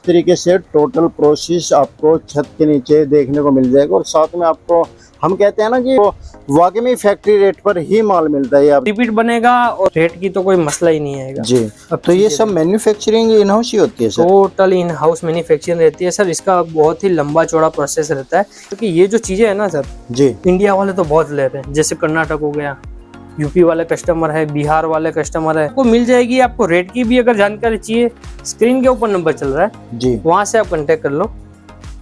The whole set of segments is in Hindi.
तरीके से टोटल प्रोसेस आपको छत के नीचे देखने को मिल जाएगा। और साथ में आपको हम कहते हैं ना कि वाकई में फैक्ट्री रेट पर ही माल मिलता है। आप रिपीट बनेगा और रेट की तो कोई मसला ही नहीं आएगा जी। अब तो ये सब मैन्युफैक्चरिंग इन हाउस ही होती है sir? Total in house manufacturing रहती है सर। इसका बहुत ही लंबा चौड़ा प्रोसेस रहता है, क्योंकि ये जो चीजें है ना सर जी, इंडिया वाले तो बहुत ले रहे हैं। जैसे कर्नाटक हो गया, यूपी वाले कस्टमर है, बिहार वाले कस्टमर है, आपको मिल जाएगी। आपको रेट की भी अगर जानकारी चाहिए, स्क्रीन के ऊपर नंबर चल रहा है जी, वहां से आप कांटेक्ट कर लो,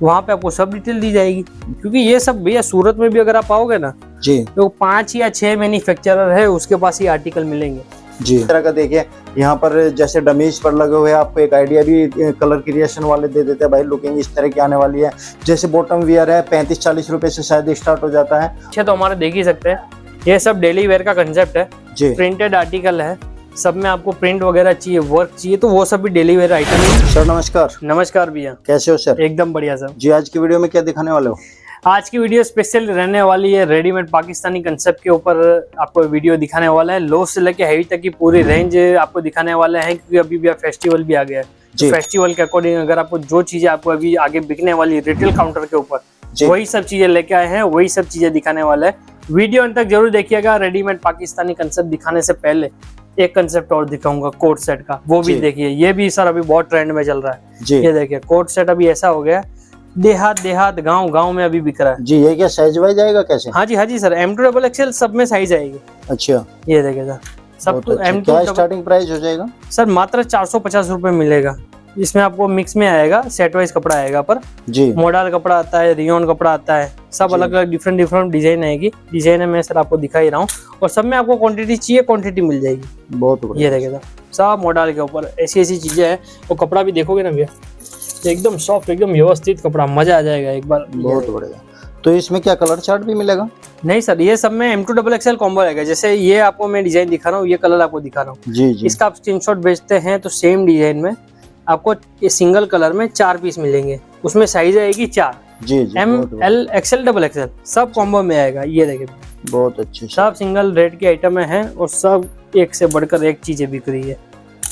वहां पे आपको सब डिटेल दी जाएगी। क्योंकि ये सब भैया सूरत में भी अगर आप आओगे ना जी, तो 5 या 6 मैन्युफैक्चरर है, उसके पास ये आर्टिकल मिलेंगे जी। इस तरह का देखिए यहाँ पर जैसे डमीज पर लगे हुए हैं, आपको एक आइडिया भी कलर क्रिएशन वाले दे देते हैं। भाई लुकिंग इस तरह की आने वाली है। जैसे बॉटम वियर है 35-40 रुपए से शायद स्टार्ट हो जाता है। अच्छा, तो हमारे देख ही सकते हैं, ये सब डेली वेयर का कंसेप्ट है जी। प्रिंटेड आर्टिकल है, सब में आपको प्रिंट वगैरह चाहिए, वर्क चाहिए, तो वो सब भी डेली वेयर आइटम है। सर नमस्कार। नमस्कार भैया, कैसे हो सर? एकदम बढ़िया सर। जी, आज की वीडियो में क्या दिखाने वाले हो? आज की वीडियो स्पेशल रहने वाली है रेडीमेड पाकिस्तानी कंसेप्ट के ऊपर। आपको वीडियो दिखाने वाला है, लो से लेके हैवी तक की पूरी रेंज आपको दिखाने वाले हैं, क्योंकि अभी भी फेस्टिवल भी आ गया है। तो फेस्टिवल के अकॉर्डिंग अगर आपको जो चीजें आपको अभी आगे बिकने वाली रिटेल काउंटर के ऊपर, वही सब चीजें लेके आए हैं, वही सब चीजें दिखाने वाले हैं। वीडियो अंत तक जरूर देखिएगा। रेडीमेड पाकिस्तानी कंसेप्ट दिखाने से पहले एक कंसेप्ट और दिखाऊंगा कोट सेट का, वो भी देखिए। ये भी सर अभी बहुत ट्रेंड में चल रहा है। ये देखिए कोट सेट अभी ऐसा हो गया, देहात गांव में अभी बिक रहा है जी। ये क्या साइज वाइज आएगा कैसे? हाँ जी सर, M2 XXL सब में साइज आएगी। अच्छा, ये देखिए सर, सब तो M2 क्या स्टार्टिंग प्राइस हो जाएगा सर? मात्र 450 रुपए मिलेगा। इसमें आपको मिक्स में आएगा, सेट वाइज कपड़ा आएगा पर जी। मॉडल कपड़ा आता है, रियोन कपड़ा आता है, सब अलग अलग डिफरेंट डिजाइन आएगी। डिजाइन में सर आपको दिखा ही रहा हूँ, और सब में आपको क्वांटिटी चाहिए क्वांटिटी मिल जाएगी। बहुत बढ़िया। ये देखिए सब मॉडल के ऊपर ऐसी चीजें हैं। और कपड़ा भी देखोगे ना भैया, एकदम सॉफ्ट, एकदम व्यवस्थित कपड़ा, मजा आ जाएगा एक बार। बहुत बढ़िया। तो इसमें क्या कलर चार्ट भी मिलेगा? नहीं सर, ये सब में M2 XXL कॉम्बो रहेगा। जैसे ये आपको मैं डिजाइन दिखा रहा हूँ, ये कलर आपको दिखा रहा हूँ जी। इसका आप स्क्रीनशॉट भेजते हैं तो सेम डिजाइन में आपको ये सिंगल कलर में 4 पीस मिलेंगे। उसमें साइज आएगी 4 जी। M, L, XL, XXL सब कॉम्बो में आएगा। ये देखिए बहुत अच्छे, सब सिंगल रेट के आइटम हैं, और सब एक से बढ़कर एक चीजें बिक रही है।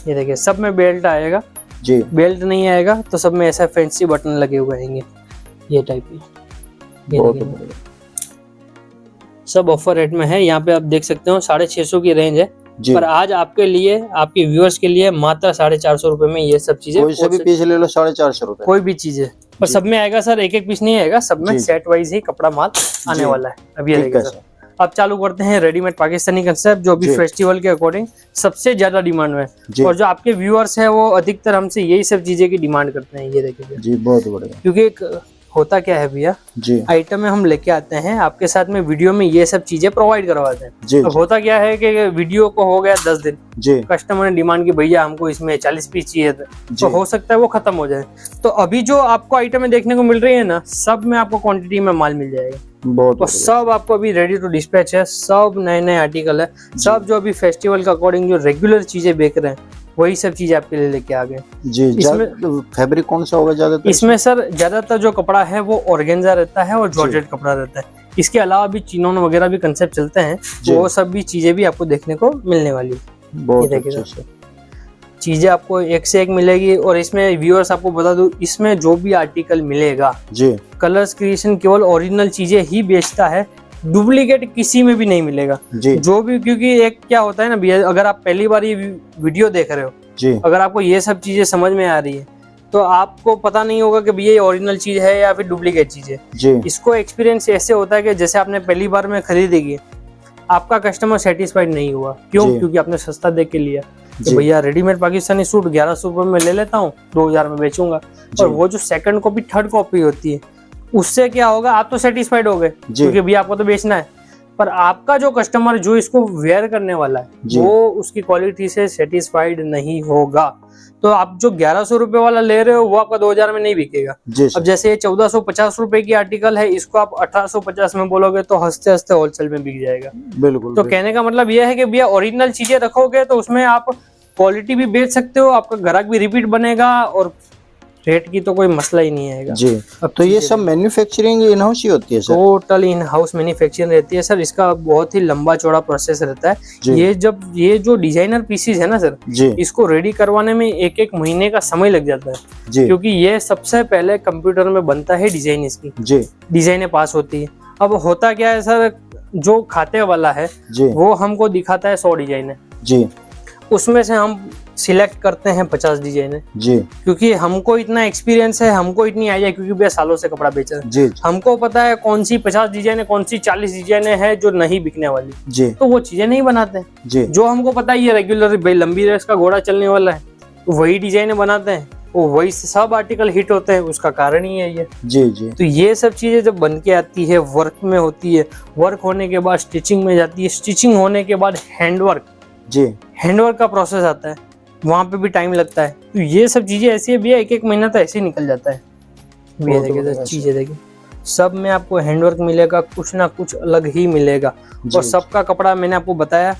ये देखिए सब में बेल्ट आएगा जी। बेल्ट नहीं आएगा तो सब में ऐसा फैंसी बटन लगे हुए रहेंगे, ये टाइप की। सब ऑफर रेट में है। यहाँ पे आप देख सकते हो 650 की रेंज है, पर आज आपके लिए, आपके व्यूअर्स के लिए मात्र 450 रुपए में ये सब चीजें। कोई से भी पीस ले लो 450 रुपए, कोई भी चीज है, पर सब में आएगा सर, एक पीस नहीं आएगा, सब में सेट वाइज ही कपड़ा माल आने वाला है। अभी ये देखिए सर, अब चालू करते हैं रेडीमेड पाकिस्तानी कंसेप्ट, जो भी फेस्टिवल के अकॉर्डिंग सबसे ज्यादा डिमांड में है। और जो आपके व्यूअर्स हैं वो अधिकतर हमसे यही सब चीजें की डिमांड करते हैं। ये देखिए जी, बहुत बढ़िया। क्योंकि एक होता क्या है भैया जी, आइटम में हम लेके आते हैं, आपके साथ में वीडियो में ये सब चीजें प्रोवाइड करवाते हैं जी। अब होता क्या है कि वीडियो को हो गया 10 दिन जी, कस्टमर ने डिमांड की भैया हमको इसमें 40 पीस चाहिए, तो हो सकता है वो खत्म हो जाए। तो अभी जो आपको आइटम में देखने को मिल रही है ना, सब में आपको क्वांटिटी में माल मिल जाएगा। तो सब आपको अभी रेडी टू डिस्पैच है, सब नए आर्टिकल है, सब जो अभी फेस्टिवल के अकॉर्डिंग जो रेगुलर चीजें बेच रहे हैं वही सब चीज आपके लिए लेके आ गए जी। इसमें फैब्रिक कौन सा होगा ज्यादातर? इसमें सर ज्यादातर जो कपड़ा है वो ऑर्गेन्जा रहता है और जॉर्जेट कपड़ा रहता है। इसके अलावा भी चिनोन वगैरह भी कंसेप्ट चलते हैं, वो सब भी चीजें भी आपको देखने को मिलने वाली है। देखिए चीजें आपको एक से एक मिलेगी। और इसमें व्यूअर्स आपको बता दूं, इसमें जो भी आर्टिकल मिलेगा जी, कलर्स क्रिएशन केवल ओरिजिनल चीजें ही बेचता है, डुप्लीकेट किसी में भी नहीं मिलेगा जी। जो भी, क्योंकि एक क्या होता है ना भैया, अगर आप पहली बार ये वीडियो देख रहे हो जी, अगर आपको ये सब चीजें समझ में आ रही है तो आपको पता नहीं होगा कि भैया ये ओरिजिनल चीज है या फिर डुप्लीकेट चीज है जी। इसको एक्सपीरियंस ऐसे होता है कि जैसे आपने पहली बार में खरीदेगी, आपका कस्टमर सेटिस्फाइड नहीं हुआ, क्यों? क्योंकि आपने सस्ता देख के लिया कि भैया रेडीमेड पाकिस्तानी सूट 1100 रुपए में ले लेता हूँ, 2000 में बेचूंगा। और वो जो सेकंड कॉपी थर्ड कॉपी होती है, उससे क्या होगा, आप तो सेटिस्फाइड हो गए क्योंकि भैया आपको तो बेचना है, पर आपका जो कस्टमर जो इसको वेयर करने वाला है वो उसकी क्वालिटी से सेटिस्फाइड नहीं होगा। तो आप जो 1100 रुपए वाला ले रहे हो वो आपका 2000 में नहीं बिकेगा। अब जैसे ये 1450 रुपए की आर्टिकल है, इसको आप 1850 में बोलोगे तो हंसते हंसते होलसेल में बिक जाएगा। बिल्कुल। तो कहने का मतलब यह है कि भैया ओरिजिनल चीजें रखोगे तो उसमें आप क्वालिटी भी बेच सकते हो, आपका ग्राहक भी रिपीट बनेगा और रेट की तो कोई मसला ही नहीं आएगा जी। अब तो ये सब मैन्युफैक्चरिंग इन हाउस ही होती है sir? Total in house manufacturing रहती है सर। इसका बहुत ही लंबा चौड़ा प्रोसेस रहता है। ये जो डिजाइनर पीसीज है ना सर जी, इसको रेडी करवाने में एक महीने का समय लग जाता है जी, क्योंकि ये सबसे पहले कंप्यूटर में बनता है डिजाइन, इसकी जी, डिजाइने पास होती है। अब होता क्या है सर, जो खाते वाला है जी, वो हमको दिखाता है 100 डिजाइन है जी, उसमें से हम सिलेक्ट करते हैं 50 डिजाइन है जी, क्योंकि हमको इतना एक्सपीरियंस है, हमको इतनी आइडिया, क्योंकि भैया सालों से कपड़ा बेचा है, जी, हमको पता है कौन सी 50 डिजाइन है, कौन सी 40 डिजाइन है जो नहीं बिकने वाली, जी, तो वो चीजें नहीं बनाते हैं। जी, जो हमको पता है ये रेगुलर भाई लंबी रेस का घोड़ा चलने वाला है, तो वही डिजाइन बनाते हैं, वो वही सब आर्टिकल हिट होते हैं, उसका कारण ही है ये। जी, जी, तो ये सब चीजें जब बन के आती है, वर्क में होती है, वर्क होने के बाद स्टिचिंग में जाती है, स्टिचिंग होने के बाद हैंडवर्क, जी, हैंडवर्क का प्रोसेस आता है, वहां पे भी टाइम लगता है। तो ये सब चीजें ऐसी है भैया, एक महीना तो ऐसे ही निकल जाता है भैया। देखिए चीजें देखिए, सब में आपको हैंडवर्क मिलेगा, कुछ ना कुछ अलग ही मिलेगा। और सबका कपड़ा मैंने आपको बताया,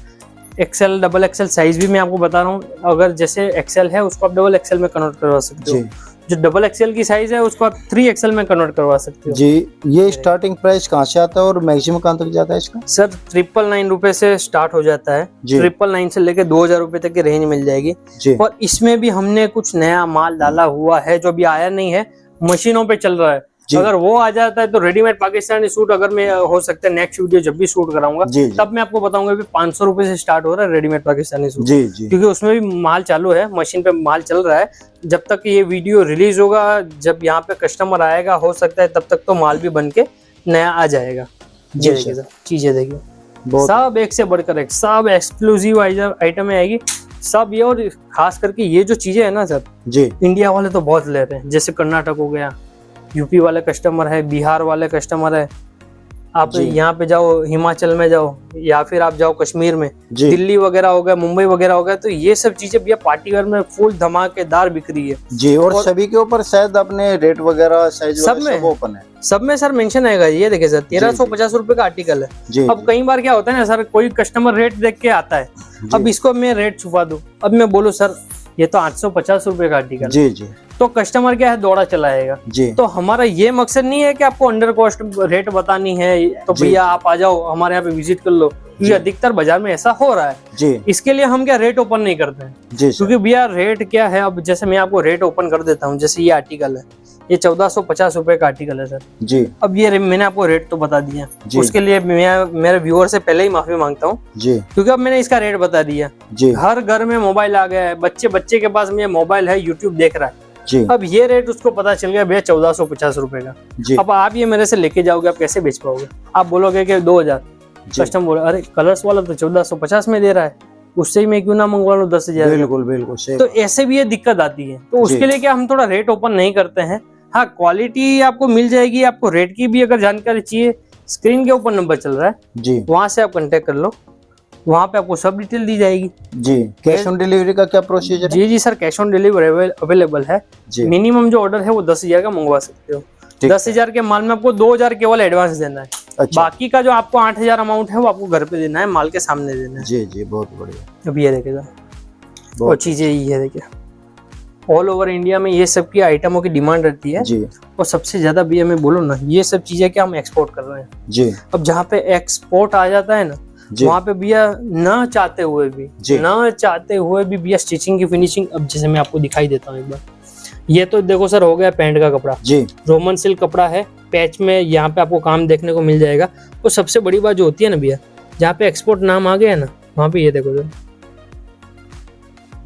एक्सेल डबल एक्सेल साइज भी मैं आपको बता रहा हूँ। अगर जैसे एक्सेल है उसको आप डबल एक्सेल में कन्वर्ट करवा सकते हो, जो डबल एक्सेल की साइज है उसको आप 3 एक्सेल में कन्वर्ट करवा सकते हो जी। ये स्टार्टिंग प्राइस कहाँ से आता है और मैक्सिमम कहाँ तक जाता है इसका? सर 999 रुपए से स्टार्ट हो जाता है, 999 से लेके 2000 रुपए तक की रेंज मिल जाएगी जी। और इसमें भी हमने कुछ नया माल डाला हुआ है जो अभी आया नहीं है, मशीनों पे चल रहा है। अगर वो आ जाता है तो रेडीमेड पाकिस्तानी सूट, अगर मैं हो सकता है नेक्स्ट वीडियो जब भी शूट कराऊंगा तब मैं आपको बताऊंगा भी 500 रुपए से स्टार्ट हो रहा है रेडीमेड पाकिस्तानी सूट। जी, जी। क्योंकि उसमें भी माल चालू है, मशीन पे माल चल रहा है। जब तक ये वीडियो रिलीज होगा, जब यहाँ पे कस्टमर आएगा, हो सकता है तब तक तो माल भी बन के नया आ जाएगा। जी, चीजें देखिए, सब एक से बढ़कर एक, सब एक्सक्लूसिव आइटम में आएगी सब ये। और खास करके ये जो चीजें है ना सर जी, इंडिया वाले तो बहुत ले रहे हैं। जैसे कर्नाटक हो गया, यूपी वाले कस्टमर है, बिहार वाले कस्टमर है, आप यहाँ पे जाओ, हिमाचल में जाओ, या फिर आप जाओ कश्मीर में, दिल्ली वगैरह हो गया, मुंबई वगैरह हो गया, तो ये सब चीजें भैया पार्टी वेयर में फुल धमाकेदार बिक रही है जी। और सभी के ऊपर शायद अपने रेट वगैरह साइज सब में ओपन है, सब में सर मेंशन आएगा। ये देखिए सर 1350 रुपए का आर्टिकल है। अब कई बार क्या होता है ना सर, कोई कस्टमर रेट देख के आता है, अब इसको मैं रेट छुपा दूं, अब मैं बोलूं सर ये तो 850 रुपए का आर्टिकल जी, जी, तो कस्टमर क्या है दौड़ा चलाएगा जी। तो हमारा ये मकसद नहीं है कि आपको अंडर कॉस्ट रेट बतानी है, तो भैया आप आ जाओ हमारे यहाँ पे विजिट कर लो, क्योंकि अधिकतर बाजार में ऐसा हो रहा है जी। इसके लिए हम क्या रेट ओपन नहीं करते हैं जी, क्योंकि भैया रेट क्या है, अब जैसे मैं आपको रेट ओपन कर देता हूँ। जैसे ये आर्टिकल है, ये 1450 रुपए का आर्टिकल है सर जी। अब ये मैंने आपको रेट तो बता दिया, उसके लिए मैं मेरे व्यूअर से पहले ही माफी मांगता हूँ जी, क्योंकि अब मैंने इसका रेट बता दिया जी। हर घर में मोबाइल आ गया है, बच्चे के पास में मोबाइल है, यूट्यूब देख रहा है जी। अब ये रेट उसको पता चल गया भैया 1450 रुपए का जी। अब आप ये मेरे से लेके जाओगे, आप कैसे बेच पाओगे? आप बोलोगे कि 2000, कस्टमर बोले अरे कलर्स वाला तो 1450 में दे रहा है, उससे ही मैं क्यों ना मंगवा लूं 10,000। बिल्कुल बिल्कुल। तो ऐसे भी ये दिक्कत आती है, तो उसके लिए क्या हम थोड़ा रेट ओपन नहीं करते हैं। हाँ, क्वालिटी आपको मिल जाएगी। आपको रेट की भी अगर जानकारी चाहिए, स्क्रीन के ऊपर नंबर चल रहा है जी, वहां से आप कांटेक्ट कर लो, वहाँ पे आपको सब डिटेल दी जाएगी जी। कैश ऑन डिलीवरी का क्या प्रोसीजर है? जी जी sir, cash on delivery available है जी। मिनिमम जो ऑर्डर है वो 10,000 का मंगवा सकते हो। 10,000 के माल में आपको 2,000 केवल एडवांस देना है। अच्छा। बाकी का जो आपको 8,000 अमाउंट है वो आपको घर पे देना है, माल के सामने देना है जी जी। बहुत बढ़िया। अब ये देखिएगा, वो चीजें ये देखिए, ऑल ओवर इंडिया में ये सब की आइटमों की डिमांड रहती है जी। और सबसे ज्यादा भी मैं बोलूँ ना, ये सब चीजें क्या हम एक्सपोर्ट कर रहे हैं जी। अब जहाँ पे एक्सपोर्ट आ जाता है ना, वहाँ पे भैया ना चाहते हुए भी भैया स्टिचिंग की फिनिशिंग, अब जैसे मैं आपको दिखाई देता हूँ एक बार, ये तो देखो सर हो गया पैंट का कपड़ा जी, रोमन सिल्क कपड़ा है, पैच में यहाँ पे आपको काम देखने को मिल जाएगा। और सबसे बड़ी बात जो होती है ना भैया, जहाँ पे एक्सपोर्ट नाम आ गया ना, वहाँ पे ये देखो सर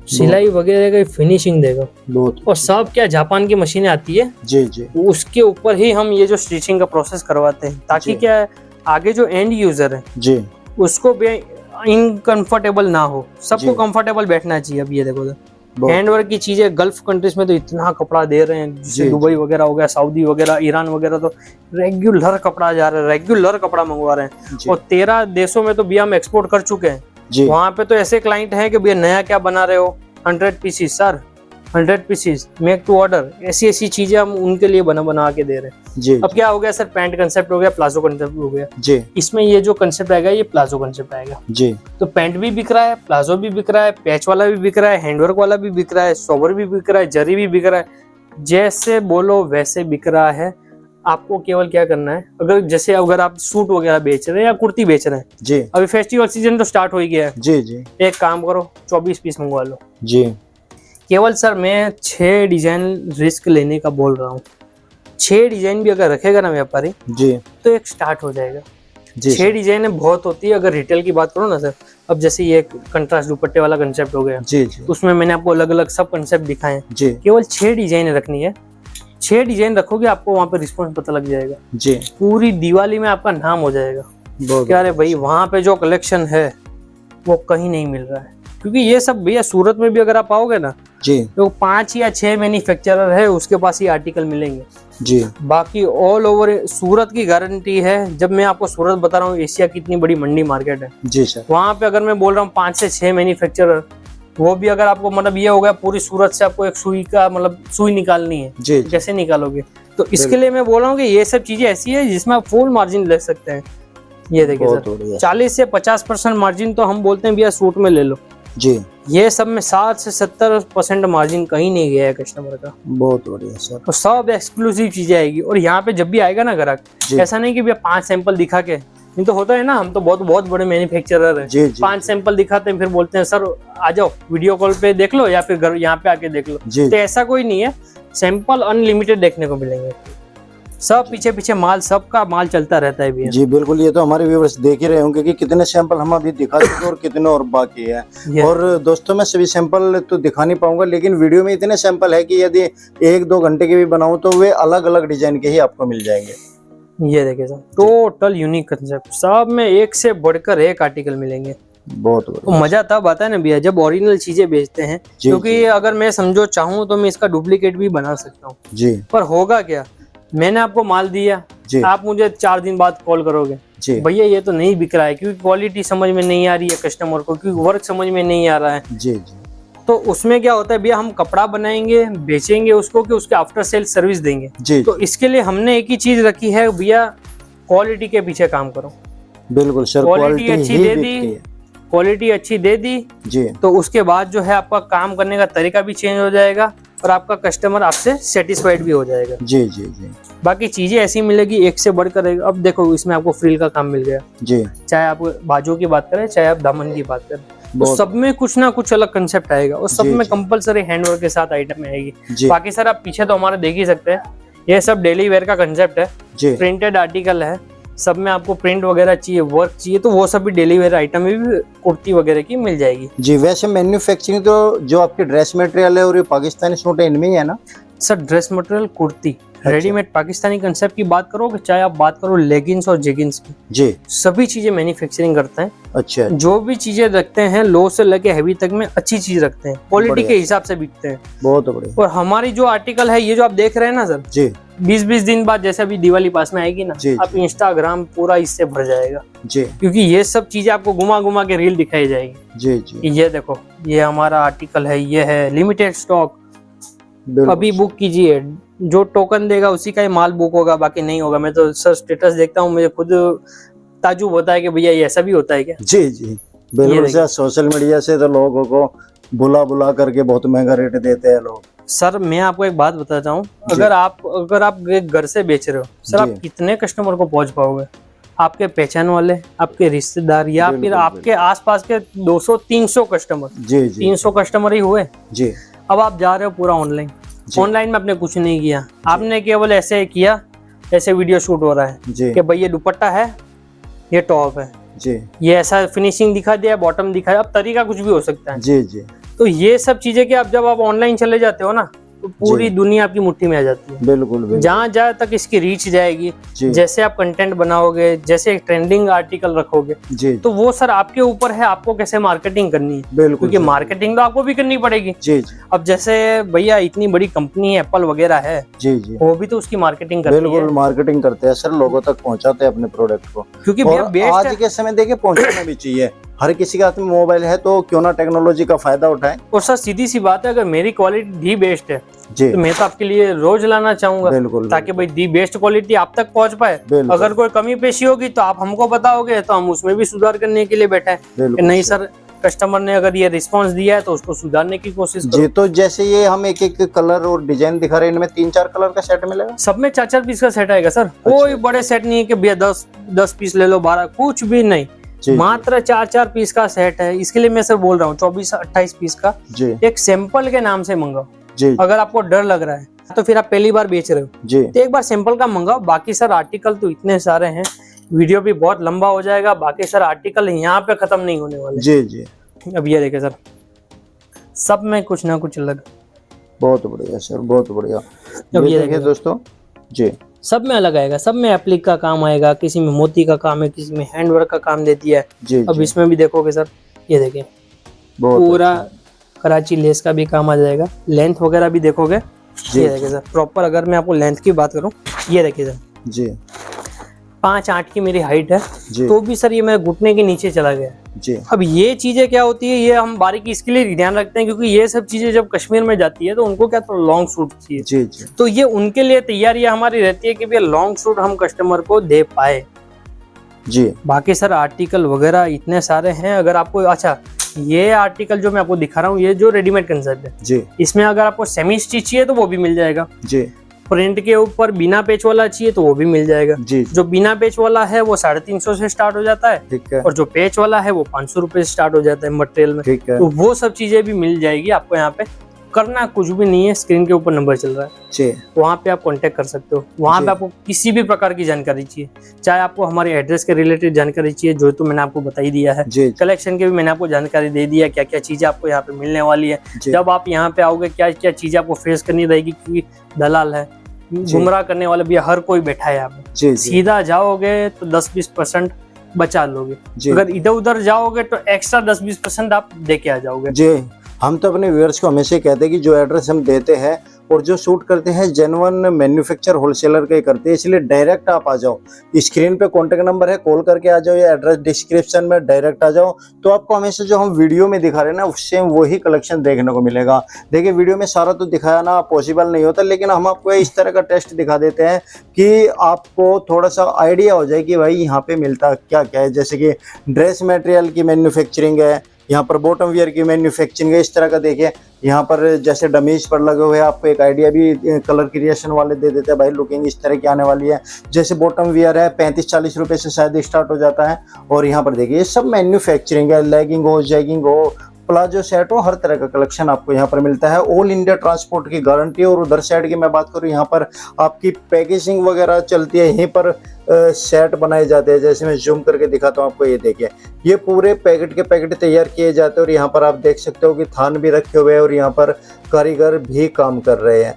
सिलाई वगैरह की फिनिशिंग देखो बहुत। और सब क्या जापान की मशीनें आती है जी जी, उसके ऊपर ही हम ये जो स्टिचिंग का प्रोसेस करवाते हैं, ताकि क्या है आगे जो एंड यूजर है जी उसको भी इनकंफर्टेबल ना हो, सबको कंफर्टेबल बैठना चाहिए। अब ये देखो हैंडवर्क की चीजें, गल्फ कंट्रीज में तो इतना कपड़ा दे रहे हैं, जैसे दुबई वगैरह हो गया, सऊदी वगैरह, ईरान वगैरह, तो रेगुलर कपड़ा जा रहा है, रेगुलर कपड़ा मंगवा रहे हैं। और 13 देशों में तो भैया हम एक्सपोर्ट कर चुके हैं। वहाँ पे तो ऐसे क्लाइंट हैं कि भैया नया क्या बना रहे हो, 100 pieces sir, 100 pieces make to order, ऐसी चीजें हम उनके लिए बना के दे रहे हैं जी। अब क्या हो गया सर, पैंट कंसेप्ट हो गया, प्लाजो कंसेप्ट हो गया जी। इसमें ये जो कंसेप्ट आएगा ये प्लाजो कंसेप्ट आएगा जी। तो पैंट भी बिक रहा है, प्लाजो भी बिक रहा है, पैच वाला भी बिक रहा है, हैंडवर्क वाला भी बिक रहा है, सोवर भी बिक रहा है, जरी भी बिक रहा है, जैसे बोलो वैसे बिक रहा है। आपको केवल क्या करना है, अगर आप सूट वगैरह बेच रहे हैं या कुर्ती बेच रहे हैं जी, अभी फेस्टिवल सीजन तो स्टार्ट हो ही गया है जी जी, एक काम करो 24 पीस मंगवा लो जी। केवल। सर मैं 6 डिजाइन रिस्क लेने का बोल रहा हूँ। 6 डिजाइन भी अगर रखेगा ना व्यापारी जी तो एक स्टार्ट हो जाएगा। जी 6 डिजाइन बहुत होती है अगर रिटेल की बात करो ना सर। अब जैसे ये कंट्रास्ट दुपट्टे वाला कंसेप्ट हो गया, जी जी उसमें मैंने आपको अलग अलग सब कंसेप्ट दिखाए हैं। जी केवल 6 डिजाइन रखनी है। 6 डिजाइन रखोगे आपको वहाँ पे रिस्पॉन्स पता लग जाएगा। जी, पूरी दिवाली में आपका नाम हो जाएगा बहुत क्या रे भाई वहाँ पे जो कलेक्शन है वो कहीं नहीं मिल रहा है। क्योंकि ये सब भैया सूरत में भी अगर आप आओगे ना जी तो 5 या 6 मैन्युफैक्चरर है उसके पास ये आर्टिकल मिलेंगे। जी, बाकी ऑल ओवर सूरत की गारंटी है। जब मैं आपको सूरत बता रहा हूँ एशिया की इतनी बड़ी मंडी मार्केट है, जी सर, वहाँ पे अगर मैं बोल रहा हूँ 5 से 6 मैन्युफैक्चरर, वो भी अगर आपको मतलब ये हो गया पूरी सूरत से आपको एक सुई का मतलब सुई निकालनी है, जी जी, कैसे निकालोगे? तो इसके लिए मैं बोल रहा हूँ कि ये सब चीजें ऐसी है जिसमें आप फुल मार्जिन ले सकते हैं। ये देखिए बहुत सर बढ़िया। 40 से 50% मार्जिन तो हम बोलते हैं भैया सूट में ले लो। जी, ये सब में 60 से 70% मार्जिन कहीं नहीं गया है कस्टमर का। बहुत बढ़िया सर। तो सब एक्सक्लूसिव चीजें आएगी। और यहाँ पे जब भी आएगा ना ग्राहक, जी, ऐसा नहीं कि भैया 5 सैंपल दिखा के, नहीं तो होता है ना, हम तो बहुत बहुत बड़े मैन्युफैक्चरर हैं, जी जी, 5 सैंपल दिखाते हैं फिर बोलते हैं सर आ जाओ वीडियो कॉल पे देख लो या फिर घर यहाँ पे आके देख लो। जी तो ऐसा कोई नहीं है, सैंपल अनलिमिटेड देखने को मिलेंगे। सब पीछे पीछे माल, सबका माल चलता रहता है भैया। जी बिल्कुल, ये तो हमारे व्यूअर्स देख ही रहे होंगे कि कितने सैंपल हम अभी दिखा चुके और कितने और बाकी है। और दोस्तों मैं सभी सैंपल तो दिखा नहीं पाऊंगा, लेकिन वीडियो में इतने सैंपल है कि यदि 1-2 घंटे के भी बनाऊं तो वे अलग अलग डिजाइन के ही आपको मिल जाएंगे। ये देखिए सर टोटल यूनिक कंसेप्ट, सब में एक से बढ़कर एक आर्टिकल मिलेंगे। बहुत तो मजा तब आता है ना भैया जब ओरिजिनल चीजें बेचते हैं। क्योंकि अगर मैं समझो चाहूँ तो मैं इसका डुप्लीकेट भी बना सकता हूँ जी, पर होगा क्या, मैंने आपको माल दिया जी, आप मुझे 4 दिन बाद कॉल करोगे जी, भैया ये तो नहीं बिक रहा है, क्योंकि क्वालिटी समझ में नहीं आ रही है कस्टमर को, क्योंकि वर्क समझ में नहीं आ रहा है। जी जी, तो उसमें क्या होता है भैया, हम कपड़ा बनाएंगे बेचेंगे उसको कि उसके आफ्टर सेल सर्विस देंगे। जी, तो इसके लिए हमने एक ही चीज रखी है भैया, क्वालिटी के पीछे काम करो। बिल्कुल सर, क्वालिटी अच्छी दे दी, क्वालिटी अच्छी दे दी जी, तो उसके बाद जो है आपका काम करने का तरीका भी चेंज हो जाएगा और आपका कस्टमर आपसे सेटिस्फाइड भी हो जाएगा। जी जी जी, बाकी चीजें ऐसी मिलेगी एक से बढ़कर एक। अब देखो इसमें आपको फ्रिल का काम मिल गया, जी, चाहे आप बाजू की बात करें चाहे आप दामन की बात करें, तो सब में कुछ ना कुछ अलग कंसेप्ट आएगा और सब में कंपलसरी हैंडवर्क के साथ आइटम आएगी। बाकी सर आप पीछे तो हमारे देख ही सकते हैं, ये सब डेली वेयर का कंसेप्ट है, प्रिंटेड आर्टिकल है, सब में आपको प्रिंट वगैरह चाहिए, वर्क चाहिए तो वो सब भी डेली वेयर आइटम में भी कुर्ती वगैरह की मिल जाएगी। जी, वैसे मैन्युफैक्चरिंग तो जो आपकी ड्रेस मटेरियल है और ये पाकिस्तानी सूट है इनमें ही है ना sir? Dress material kurti readymade Pakistani concept की बात करो, चाहे आप बात करो लेगिंग्स और जेगिंग्स की, जी, सभी चीजें मैन्युफैक्चरिंग करते हैं। अच्छा, जो भी चीजें रखते हैं लो से लेके हैवी तक में अच्छी चीज रखते हैं, क्वालिटी के हिसाब से बिकते हैं। बहुत बढ़िया। और हमारी जो आर्टिकल है ये जो आप देख रहे हैं ना सर, जी, 20-20 दिन बाद जैसे अभी दिवाली पास में आएगी ना, आप इंस्टाग्राम पूरा इससे भर जाएगा। जी, क्योंकि ये सब चीजें आपको घुमा घुमा के रील दिखाई जाएगी। जी जी, ये देखो ये हमारा आर्टिकल है, ये है लिमिटेड स्टॉक, अभी बुक कीजिए, जो टोकन देगा उसी का ही माल बुक होगा, बाकी नहीं होगा। मैं तो सर स्टेटस देखता हूँ, मुझे खुद ताजुब होता है कि भैया ये ऐसा भी होता है क्या। जी जी बिल्कुल सर, सोशल मीडिया से तो लोगों को बुला बुला करके बहुत महंगा रेट देते हैं लोग। सर मैं आपको एक बात बताता हूँ, अगर आप घर से बेच रहे हो सर, आप कितने कस्टमर को पहुंच पाओगे? आपके पहचान वाले, आपके रिश्तेदार या फिर आपके आसपास के 200-300 कस्टमर, जी जी, 300 कस्टमर ही हुए जी। अब आप जा रहे हो पूरा ऑनलाइन, ऑनलाइन में आपने कुछ नहीं किया, आपने केवल ऐसे किया, ऐसे वीडियो शूट हो रहा है कि भाई ये दुपट्टा है, ये टॉप है जी, ये ऐसा फिनिशिंग दिखा दिया, बॉटम दिखाया, अब तरीका कुछ भी हो सकता है जी जी। तो ये सब चीजें कि जब आप ऑनलाइन चले जाते हो ना तो पूरी दुनिया आपकी मुट्ठी में आ जाती है। बिल्कुल, जहाँ जहाँ तक इसकी रीच जाएगी, जैसे आप कंटेंट बनाओगे, जैसे ट्रेंडिंग आर्टिकल रखोगे जी, तो वो सर आपके ऊपर है, आपको कैसे मार्केटिंग करनी है। बिल्कुल, क्योंकि मार्केटिंग तो आपको भी करनी पड़ेगी जी जी। अब जैसे भैया इतनी बड़ी कंपनी है एप्पल वगैरह है जी जी, वो भी तो उसकी मार्केटिंग करती है। बिल्कुल मार्केटिंग करते हैं सर, लोगों तक पहुँचाते हैं अपने प्रोडक्ट को, क्योंकि भैया आज के समय देखिए पहुँचाना भी चाहिए। हर किसी के हाथ में मोबाइल है तो क्यों ना टेक्नोलॉजी का फायदा उठाएं। और सर सीधी सी बात है, अगर मेरी क्वालिटी दी बेस्ट है जी, तो मैं तो आपके लिए रोज लाना चाहूंगा। बिल्कुल, ताकि भाई दी बेस्ट क्वालिटी आप तक पहुंच पाए। अगर कोई कमी पेशी होगी तो आप हमको बताओगे तो हम उसमें भी सुधार करने के लिए बैठे हैं। नहीं सर कस्टमर ने अगर ये रिस्पांस दिया है तो उसको सुधारने की कोशिश करो। जी, तो जैसे ये हम एक एक कलर और डिजाइन दिखा रहे हैं, इनमें 3-4 कलर का सेट मिलेगा? सब में 4-4 पीस का सेट आएगा सर। कोई बड़े सेट नहीं है कि भैया 10 पीस ले लो, 12, कुछ भी नहीं। मात्र 4-4 पीस का सेट है। इसके लिए मैं सर बोल रहा हूँ 24-28 पीस का एक सैंपल के नाम से मंगाओ। अगर आपको डर लग रहा है तो फिर आप पहली बार बेच रहे हो तो एक बार सैंपल का मंगाओ। बाकी सर आर्टिकल तो इतने सारे हैं, वीडियो भी बहुत लंबा हो जाएगा। बाकी सर आर्टिकल यहाँ पे खत्म नहीं होने वाले। जी। अब ये देखे सर, सब में कुछ ना कुछ अलग। बहुत बढ़िया सर, बहुत बढ़िया। अब ये देखिए दोस्तों जी, सब में अलग आएगा। सब में एप्लिक का काम आएगा, किसी में मोती का काम है, किसी में हैंडवर्क का काम देती है। अब इसमें भी देखोगे सर, ये देखिए पूरा कराची लेस का भी काम आ जाएगा। लेंथ वगैरह भी देखोगे, ये देखिए सर प्रॉपर। अगर मैं आपको लेंथ की बात करूं, ये देखिए सर जी 5'8" की मेरी हाइट है, तो भी सर ये मेरे घुटने के नीचे चला गया जी। अब ये चीजें क्या होती है, ये हम बारीकी इसके लिए ध्यान रखते हैं क्योंकि ये सब चीजें जब कश्मीर में जाती है तो उनको क्या तो लॉन्ग सूट चाहिए जी। तो ये उनके लिए तैयारी हमारी रहती है कि भैया लॉन्ग सूट हम कस्टमर को दे पाए जी। बाकी सर आर्टिकल वगैरह इतने सारे हैं। अगर आपको अच्छा ये आर्टिकल जो मैं आपको दिखा रहा हूँ, ये जो रेडीमेड कंसेप्ट है जी, इसमें अगर आपको सेमी स्टिच चाहिए तो वो भी मिल जाएगा जी। प्रिंट के ऊपर बिना पेच वाला चाहिए तो वो भी मिल जाएगा जी। जो बिना पेच वाला है वो 350 से स्टार्ट हो जाता है, ठीक है। और जो पेच वाला है वो 500 रुपए से स्टार्ट हो जाता है मटेरियल में, ठीक है। तो वो सब चीजें भी मिल जाएगी आपको। यहाँ पे करना कुछ भी नहीं है, स्क्रीन के ऊपर नंबर चल रहा है जी, वहाँ पे आप कांटेक्ट कर सकते हो। वहाँ पे आपको किसी भी प्रकार की जानकारी चाहिए, चाहे आपको हमारे एड्रेस के रिलेटेड जानकारी चाहिए, जो तो मैंने आपको बता ही दिया है। कलेक्शन के भी मैंने आपको जानकारी दे दिया, क्या क्या चीजें आपको यहाँ पे मिलने वाली है। जब आप यहाँ पे आओगे क्या क्या चीजें आपको फेस करनी रहेगी, क्योंकि दलाल है, गुमराह करने वाला भी हर कोई बैठा है यहाँ पे। सीधा जाओगे तो 10-20% बचा लोगे, अगर इधर उधर जाओगे तो एक्स्ट्रा 10-20% आप दे के आ जाओगे जी। हम तो अपने व्यूअर्स को हमेशा कहते हैं कि जो एड्रेस हम देते हैं और जो शूट करते हैं जेन्युइन मैन्युफैक्चर होलसेलर के करते हैं, इसलिए डायरेक्ट आप आ जाओ। स्क्रीन पे कॉन्टेक्ट नंबर है, कॉल करके आ जाओ, या एड्रेस डिस्क्रिप्शन में डायरेक्ट आ जाओ, तो आपको हमेशा जो हम वीडियो में दिखा रहे हैं ना, उससे वही कलेक्शन देखने को मिलेगा। देखिए वीडियो में सारा तो दिखाया ना पॉसिबल नहीं होता, लेकिन हम आपको इस तरह का टेस्ट दिखा देते हैं कि आपको थोड़ा सा आइडिया हो जाए कि भाई यहाँ पे मिलता क्या क्या है। जैसे कि ड्रेस मटेरियल की मैन्युफैक्चरिंग है, यहाँ पर बॉटम वियर की मैन्युफैक्चरिंग है, इस तरह का। देखिए यहाँ पर जैसे डमीज पर लगे हुए आपको एक आइडिया भी कलर क्रिएशन वाले दे देते हैं, भाई लुकिंग इस तरह की आने वाली है। जैसे बॉटम वियर है 35-40 रुपए से शायद स्टार्ट हो जाता है। और यहाँ पर देखिए ये सब मैन्युफैक्चरिंग है, लेगिंग हो, जैगिंग हो, प्लाजो सेट हो, हर तरह का कलेक्शन आपको यहाँ पर मिलता है। ऑल इंडिया ट्रांसपोर्ट की गारंटी। और उधर साइड की मैं बात करूँ, यहाँ पर आपकी पैकेजिंग वगैरह चलती है, यहीं पर सेट बनाए जाते हैं। जैसे मैं जूम करके दिखाता हूँ आपको, ये देखिए ये पूरे पैकेट के पैकेट तैयार किए जाते हैं। और यहाँ पर आप देख सकते हो कि थान भी रखे हुए हैं और यहाँ पर कारीगर भी काम कर रहे हैं।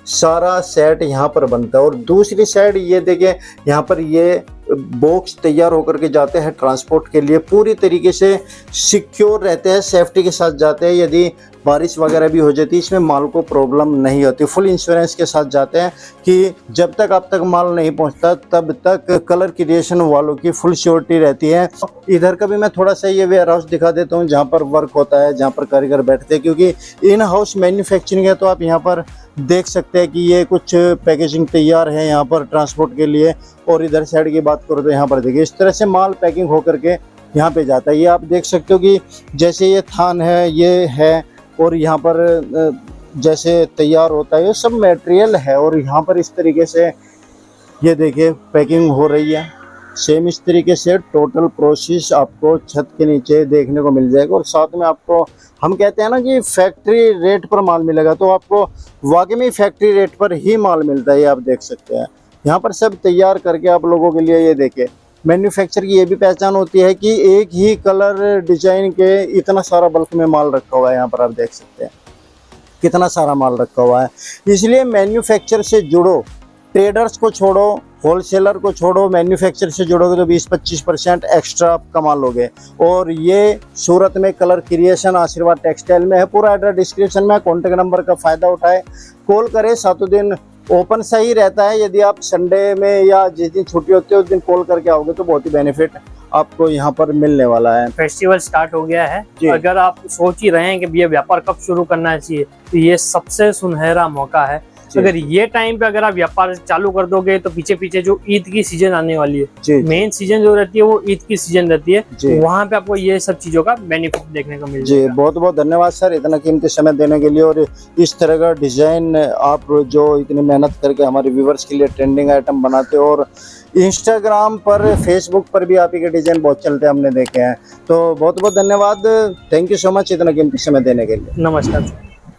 सारा सेट यहाँ पर बनता है। और दूसरी साइड ये देखिए, यहाँ पर ये बॉक्स तैयार होकर के जाते हैं ट्रांसपोर्ट के लिए, पूरी तरीके से सिक्योर रहते हैं, सेफ्टी के साथ जाते हैं। यदि बारिश वगैरह भी हो जाती है, इसमें माल को प्रॉब्लम नहीं होती। फुल इंश्योरेंस के साथ जाते हैं कि जब तक आप तक माल नहीं पहुंचता तब तक कलर क्रिएशन वालों की फुल श्योरिटी रहती है। इधर का भी मैं थोड़ा सा ये वेयर हाउस दिखा देता हूँ, जहाँ पर वर्क होता है, जहाँ पर कारीगर बैठते हैं, क्योंकि इन हाउस मैन्युफैक्चरिंग है। तो आप यहाँ पर देख सकते हैं कि ये कुछ पैकेजिंग तैयार है यहाँ पर ट्रांसपोर्ट के लिए। और इधर साइड की बात करो तो यहाँ पर देखिए इस तरह से माल पैकिंग होकर के यहाँ पे जाता है। ये आप देख सकते हो कि जैसे ये थान है, ये है, और यहाँ पर जैसे तैयार होता है, ये सब मटेरियल है। और यहाँ पर इस तरीके से ये देखिए पैकिंग हो रही है। सेम इस तरीके से टोटल प्रोसेस आपको छत के नीचे देखने को मिल जाएगा। और साथ में आपको हम कहते हैं ना कि फैक्ट्री रेट पर माल मिलेगा, तो आपको वाकई में फैक्ट्री रेट पर ही माल मिलता है। ये आप देख सकते हैं यहाँ पर सब तैयार करके आप लोगों के लिए। ये देखिए मैन्युफैक्चर की ये भी पहचान होती है कि एक ही कलर डिजाइन के इतना सारा बल्क में माल रखा हुआ है। यहाँ पर आप देख सकते हैं कितना सारा माल रखा हुआ है। इसलिए मैन्युफैक्चर से जुड़ो, ट्रेडर्स को छोड़ो, होलसेलर को छोड़ो, मैन्युफैक्चर से जुड़ोगे तो 20-25% एक्स्ट्रा आप कमा लोगे। और ये सूरत में कलर क्रिएशन आशीर्वाद टेक्सटाइल में है। पूरा एड्रेस डिस्क्रिप्शन में, कॉन्टेक्ट नंबर का फ़ायदा उठाए, कॉल करें। 7 दिन ओपन सही रहता है। यदि आप संडे में या जिस दिन छुट्टी होती है उस दिन कॉल करके आओगे तो बहुत ही बेनिफिट आपको यहाँ पर मिलने वाला है। फेस्टिवल स्टार्ट हो गया है, अगर आप सोच ही रहे हैं कि ये व्यापार कब शुरू करना चाहिए, तो ये सबसे सुनहरा मौका है। अगर ये टाइम पे अगर आप व्यापार चालू कर दोगे तो पीछे पीछे जो ईद की सीजन आने वाली है, मेन सीजन जो रहती है वो ईद की सीजन रहती है, वहाँ पे आपको ये सब चीजों का बेनिफिट देखने को मिल जाएगा। जी बहुत बहुत धन्यवाद सर इतना कीमती समय देने के लिए, और इस तरह का डिजाइन आप जो इतनी मेहनत करके हमारे व्यूवर्स के लिए ट्रेंडिंग आइटम बनाते हो, और इंस्टाग्राम पर फेसबुक पर भी आप ही के डिजाइन बहुत चलते हैं, हमने देखे हैं। तो बहुत बहुत धन्यवाद, थैंक यू सो मच इतना कीमती समय देने के लिए। नमस्कार।